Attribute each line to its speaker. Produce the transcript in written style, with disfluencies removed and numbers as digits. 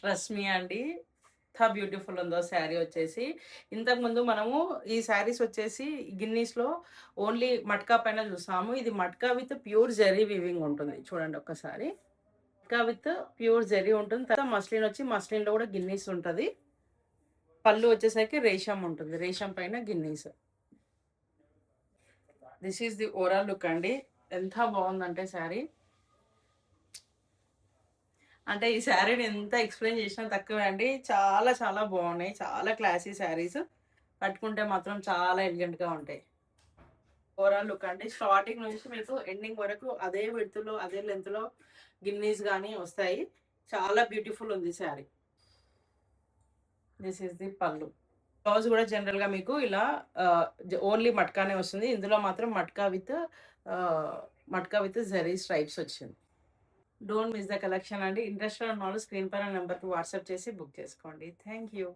Speaker 1: రష్మి అండి. ఎంత బ్యూటిఫుల్ ఉందో శారీ వచ్చేసి. ఇంతకుముందు మనము ఈ శారీస్ వచ్చేసి గిన్నీస్‌లో ఓన్లీ మట్కా పైన చూసాము. ఇది matka with pure zari weaving ఉంటుంది. చూడండి ఒక్కసారి. మట్కా విత్ ప్యూర్ జరీ ఉంటుంది. తర్వాత మస్లిన్ వచ్చి మస్లిన్‌లో కూడా గిన్నీస్ ఉంటది. పళ్ళు వచ్చేసరికి రేషం ఉంటుంది. రేషం పైన Guinness. This is the overall look అండి. ఎంత బాగుందంటే శారీ. అంటే ఈ శారీని ఎంత ఎక్స్‌ప్లెయిన్ చేసినా తక్కువే అండి. చాలా చాలా బాగున్నాయి. చాలా క్లాసీ శారీస్. కట్టుకుంటే మాత్రం చాలా ఎలిగెంట్‌గా ఉంటాయి. ఓవరాల్ లుక్ అండి. స్టార్టింగ్ నుంచి మీకు ఎండింగ్ వరకు అదే విడ్త్‌లో, అదే లెంగ్త్‌లో గిన్నీస్ గాని వస్తాయి. చాలా బ్యూటిఫుల్ ఉంది శారీ. దిస్ ఈస్ ది పల్లు. బ్లౌజ్ కూడా జనరల్‌గా మీకు ఇలా ఓన్లీ మట్కానే వస్తుంది. ఇందులో మాత్రం ఆహ్, మట్కా విత్ జరీ స్ట్రైప్స్ వచ్చింది. డోంట్ మిస్ ద కలెక్షన్ అండి. ఇంట్రెస్టెడ్ ఉన్నవాళ్ళు స్క్రీన్ పైన నంబర్‌కి వాట్సాప్ చేసి బుక్ చేసుకోండి. Thank you.